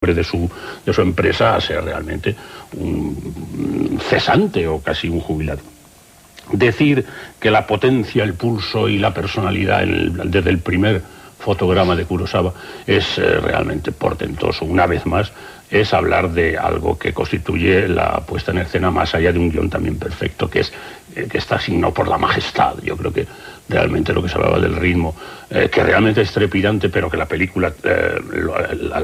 de su empresa a ser realmente un cesante o casi un jubilado. Decir que la potencia, el pulso y la personalidad desde el primer fotograma de Kurosawa es realmente portentoso. Una vez más, es hablar de algo que constituye la puesta en escena más allá de un guión también perfecto, que está asignado por la majestad. Yo creo que realmente lo que se hablaba del ritmo, que realmente es trepidante, pero que la película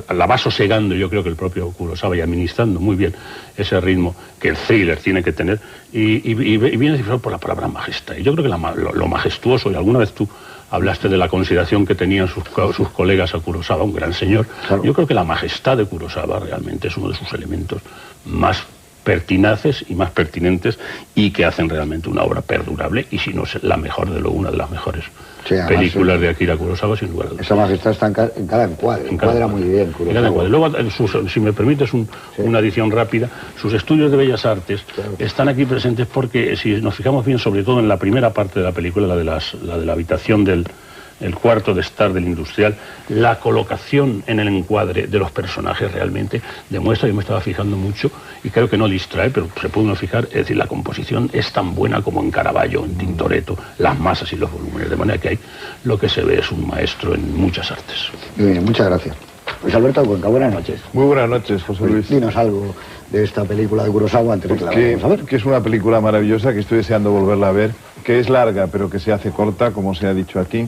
la va sosegando, yo creo que el propio Kurosawa, y administrando muy bien ese ritmo que el thriller tiene que tener, y viene cifrado por la palabra majestad. Y yo creo que lo majestuoso, y alguna vez tú hablaste de la consideración que tenían sus colegas a Kurosawa, un gran señor. Claro. Yo creo que la majestad de Kurosawa realmente es uno de sus elementos más pertinaces y más pertinentes, y que hacen realmente una obra perdurable, y si no es la mejor, una de las mejores películas de Akira Kurosawa, sin lugar a dudas. Esa majestad está en cada encuadre, encuadra muy bien Kurosawa. Luego, si me permites una adición rápida, sus estudios de Bellas Artes están aquí presentes porque, si nos fijamos bien, sobre todo en la primera parte de la película, la de la habitación del cuarto de estar del industrial, la colocación en el encuadre de los personajes realmente demuestra, yo me estaba fijando mucho, y creo que no distrae, pero se puede uno fijar, es decir, la composición es tan buena como en Caravaggio, en Tintoretto, las masas y los volúmenes, de manera que ahí lo que se ve es un maestro en muchas artes. Muy bien, muchas gracias. Pues Alberto Cuenca, buenas noches. Muy buenas noches, José Luis. Dinos algo de esta película de Kurosawa antes de que la vamos a ver. Que es una película maravillosa, que estoy deseando volverla a ver, que es larga, pero que se hace corta, como se ha dicho aquí,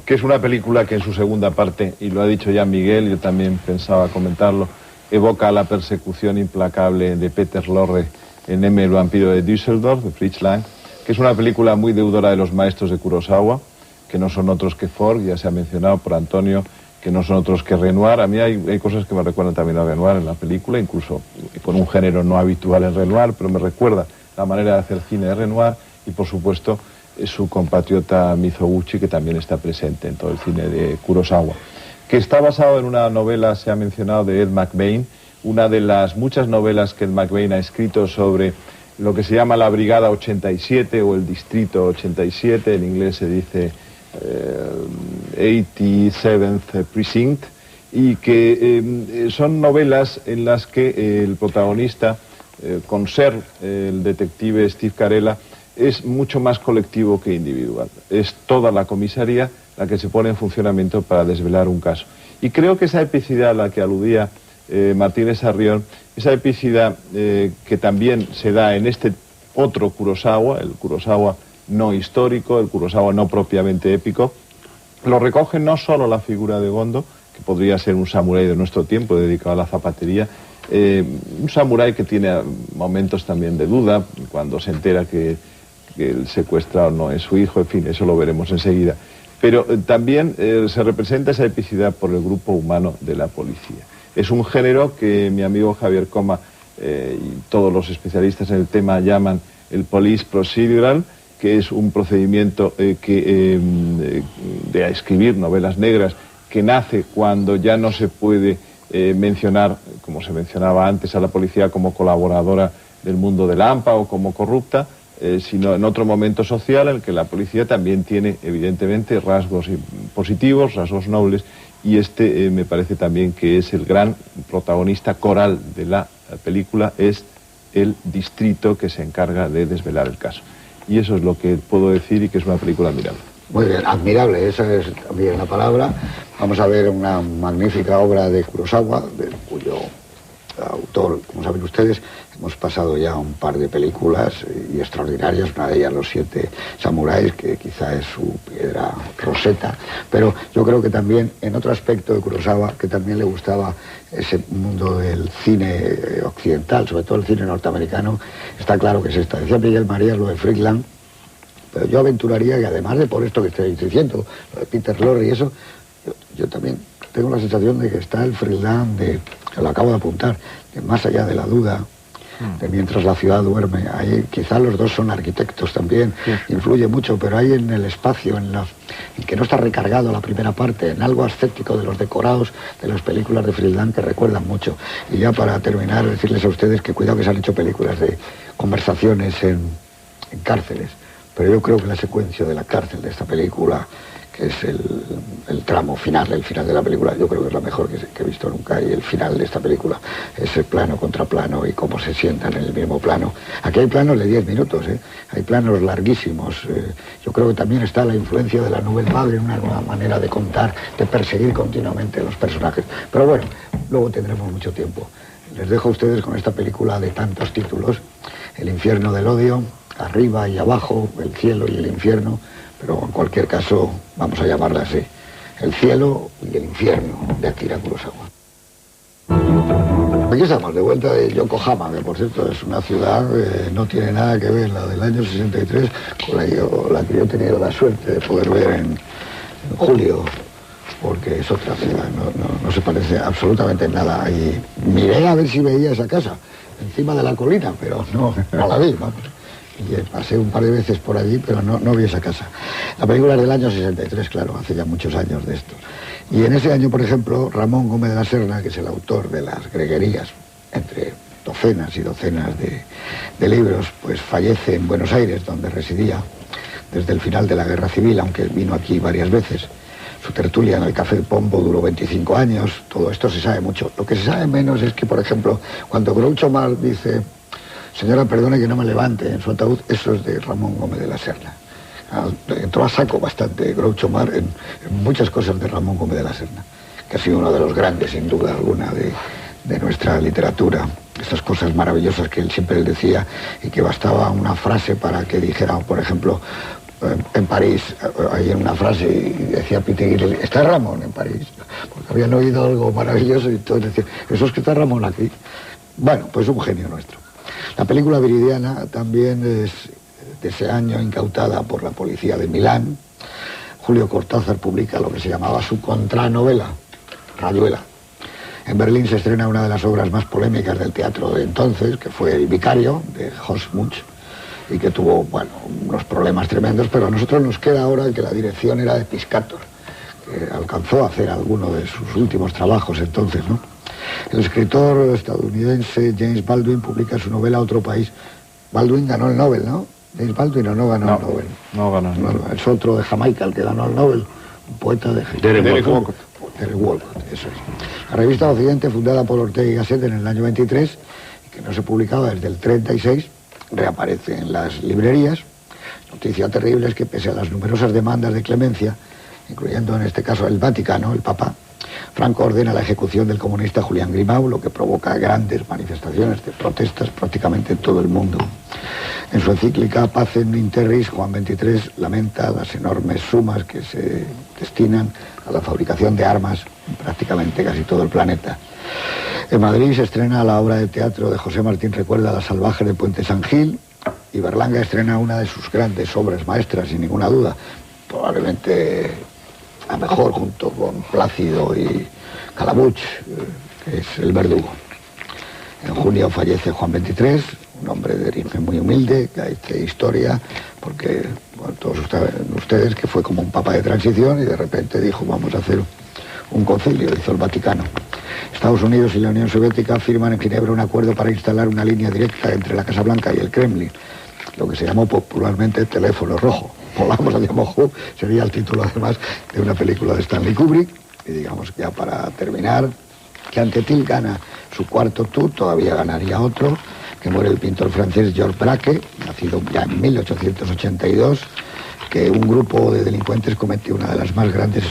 que es una película que en su segunda parte, y lo ha dicho ya Miguel, yo también pensaba comentarlo, evoca la persecución implacable de Peter Lorre en M, el vampiro de Düsseldorf, de Fritz Lang, que es una película muy deudora de los maestros de Kurosawa, que no son otros que Ford, ya se ha mencionado por Antonio, que no son otros que Renoir. A mí hay cosas que me recuerdan también a Renoir en la película, incluso con un género no habitual en Renoir, pero me recuerda la manera de hacer cine de Renoir, y por supuesto su compatriota Mizoguchi, que también está presente en todo el cine de Kurosawa, que está basado en una novela, se ha mencionado, de Ed McBain, una de las muchas novelas que Ed McBain ha escrito sobre lo que se llama la Brigada 87 o el Distrito 87, en inglés se dice 87th Precinct, y que son novelas en las que el protagonista, con ser el detective Steve Carella, es mucho más colectivo que individual. Es toda la comisaría la que se pone en funcionamiento para desvelar un caso. Y creo que esa epicidad a la que aludía Martínez Sarrión, esa epicidad que también se da en este otro Kurosawa, el Kurosawa no histórico, el Kurosawa no propiamente épico, lo recoge no solo la figura de Gondo, que podría ser un samurái de nuestro tiempo dedicado a la zapatería, un samurái que tiene momentos también de duda cuando se entera que el secuestrado no es su hijo, en fin, eso lo veremos enseguida. Pero también se representa esa epicidad por el grupo humano de la policía. Es un género que mi amigo Javier Coma y todos los especialistas en el tema llaman el police procedural, que es un procedimiento de escribir novelas negras que nace cuando ya no se puede mencionar, como se mencionaba antes, a la policía como colaboradora del mundo del AMPA o como corrupta, sino en otro momento social en el que la policía también tiene evidentemente rasgos positivos, rasgos nobles, y me parece también que es el gran protagonista coral de la película, es el distrito que se encarga de desvelar el caso. Y eso es lo que puedo decir, y que es una película admirable. Muy bien, admirable, esa es también la palabra. Vamos a ver una magnífica obra de Kurosawa, de cuyo autor, como saben ustedes, hemos pasado ya un par de películas y extraordinarias, una de ellas Los 7 Samuráis, que quizá es su piedra roseta, pero yo creo que también en otro aspecto de Kurosawa, que también le gustaba ese mundo del cine occidental, sobre todo el cine norteamericano, está claro que es esta. Decía Miguel María lo de Fritz Lang, pero yo aventuraría que, además de por esto que estoy diciendo, lo de Peter Lorre y eso, yo también tengo la sensación de que está el Fritz Lang que lo acabo de apuntar, que más allá de la duda, de mientras la ciudad duerme, ahí quizá los dos son arquitectos también, influye mucho, pero hay en el espacio, en que no está recargado la primera parte, en algo ascético de los decorados de las películas de Fritz Lang que recuerdan mucho. Y ya para terminar, decirles a ustedes que cuidado que se han hecho películas de conversaciones en cárceles, pero yo creo que la secuencia de la cárcel de esta película, que es el tramo final, el final de la película. Yo creo que es la mejor que he visto nunca, y el final de esta película, ese plano contra plano y cómo se sientan en el mismo plano. Aquí hay planos de 10 minutos, hay planos larguísimos. Yo creo que también está la influencia de la Nouvelle Vague en una nueva manera de contar, de perseguir continuamente a los personajes. Pero bueno, luego tendremos mucho tiempo. Les dejo a ustedes con esta película de tantos títulos: El infierno del odio, Arriba y abajo, El cielo y el infierno, pero en cualquier caso vamos a llamarla así: El cielo y el infierno, de Akira Kurosawa. Aquí estamos, de vuelta de Yokohama, que por cierto es una ciudad que no tiene nada que ver, la del año 63, con la que yo he tenido la suerte de poder ver en julio, porque es otra ciudad, no se parece absolutamente en nada. Y miré a ver si veía esa casa encima de la colina, pero no la vi, vamos. Y pasé un par de veces por allí, pero no vi esa casa. La película es del año 63, claro, hace ya muchos años de esto. Y en ese año, por ejemplo, Ramón Gómez de la Serna, que es el autor de Las Greguerías, entre docenas y docenas de libros, pues fallece en Buenos Aires, donde residía desde el final de la Guerra Civil, aunque vino aquí varias veces. Su tertulia en el Café Pombo duró 25 años, todo esto se sabe mucho. Lo que se sabe menos es que, por ejemplo, cuando Groucho Marx dice: señora, perdone que no me levante en su ataúd, eso es de Ramón Gómez de la Serna. Entró a saco bastante Groucho Marx en muchas cosas de Ramón Gómez de la Serna, que ha sido uno de los grandes, sin duda alguna, de nuestra literatura. Estas cosas maravillosas que él siempre decía, y que bastaba una frase para que dijera, por ejemplo, en París, hay una frase, y decía Pitigui: está Ramón en París, porque habían oído algo maravilloso, y todos decían: eso es que está Ramón aquí. Bueno, pues un genio nuestro. La película Viridiana también es de ese año, incautada por la policía de Milán. Julio Cortázar publica lo que se llamaba su contranovela, Rayuela. En Berlín se estrena una de las obras más polémicas del teatro de entonces, que fue El vicario, de Horst Munch, y que tuvo, bueno, unos problemas tremendos, pero a nosotros nos queda ahora que la dirección era de Piscator, que alcanzó a hacer alguno de sus últimos trabajos entonces, ¿no? El escritor estadounidense James Baldwin publica su novela Otro país. Baldwin ganó el Nobel, ¿no? James Baldwin no ganó el Nobel. No ganó el Nobel. Es otro de Jamaica el que ganó el Nobel, un poeta de Derek Walcott. Derek Walcott, eso es. La revista Occidente, fundada por Ortega y Gasset en el año 23, y que no se publicaba desde el 36, reaparece en las librerías. Noticia terrible es que, pese a las numerosas demandas de clemencia, incluyendo en este caso el Vaticano, el Papa, Franco ordena la ejecución del comunista Julián Grimau, lo que provoca grandes manifestaciones de protestas prácticamente en todo el mundo. En su encíclica Pacem in Terris, Juan XXIII lamenta las enormes sumas que se destinan a la fabricación de armas en prácticamente casi todo el planeta. En Madrid se estrena la obra de teatro de José Martín Recuerda, Las salvajes de Puente San Gil, y Berlanga estrena una de sus grandes obras maestras, sin ninguna duda, probablemente la mejor, junto con Plácido y Calabuch, que es El verdugo. En junio fallece Juan XXIII, un hombre de origen muy humilde, que hace historia, porque, bueno, todos ustedes, que fue como un papa de transición, y de repente dijo: vamos a hacer un concilio, hizo el Vaticano. Estados Unidos y la Unión Soviética firman en Ginebra un acuerdo para instalar una línea directa entre la Casa Blanca y el Kremlin, lo que se llamó popularmente teléfono rojo. Volamos hacia Moscú, sería el título además de una película de Stanley Kubrick. Y digamos que ya para terminar, que Anquetil gana su cuarto tour, todavía ganaría otro, que muere el pintor francés Georges Braque, nacido ya en 1882, que un grupo de delincuentes cometió una de las más grandes,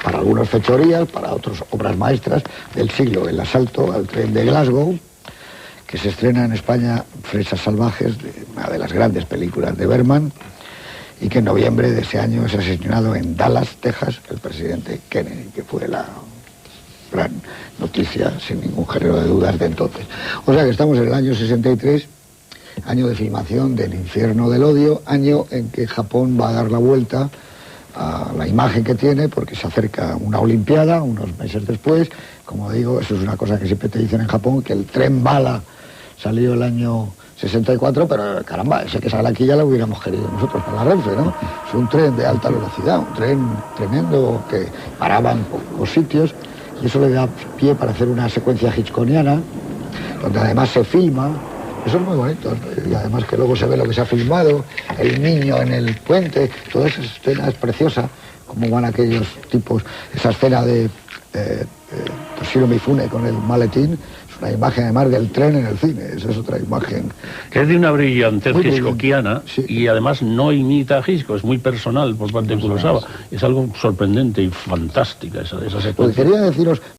para algunos fechorías, para otros obras maestras del siglo, el asalto al tren de Glasgow, que se estrena en España, Fresas salvajes, una de las grandes películas de Berman, y que en noviembre de ese año es asesinado en Dallas, Texas, el presidente Kennedy, que fue la gran noticia, sin ningún género de dudas, de entonces. O sea que estamos en el año 63, año de filmación del Infierno del Odio, año en que Japón va a dar la vuelta a la imagen que tiene, porque se acerca una Olimpiada unos meses después. Como digo, eso es una cosa que siempre te dicen en Japón, que el tren bala salió el año 64, pero caramba, ese que sale aquí ya lo hubiéramos querido nosotros para la Renfe, ¿no? Es un tren de alta velocidad, un tren tremendo que paraba en pocos sitios, y eso le da pie para hacer una secuencia hitchcockiana, donde además se filma Eso es muy bonito, ¿no? Y además que luego se ve lo que se ha filmado, el niño en el puente, toda esa escena es preciosa, cómo van aquellos tipos, esa escena de Toshiro Mifune con el maletín, es una imagen además del tren en el cine, esa es otra imagen. Es de una brillantez hitchcockiana, sí. y además no imita a Hitchcock, es muy personal por parte de Kurosawa. Es algo sorprendente y fantástica esa secuencia. Pues quería deciros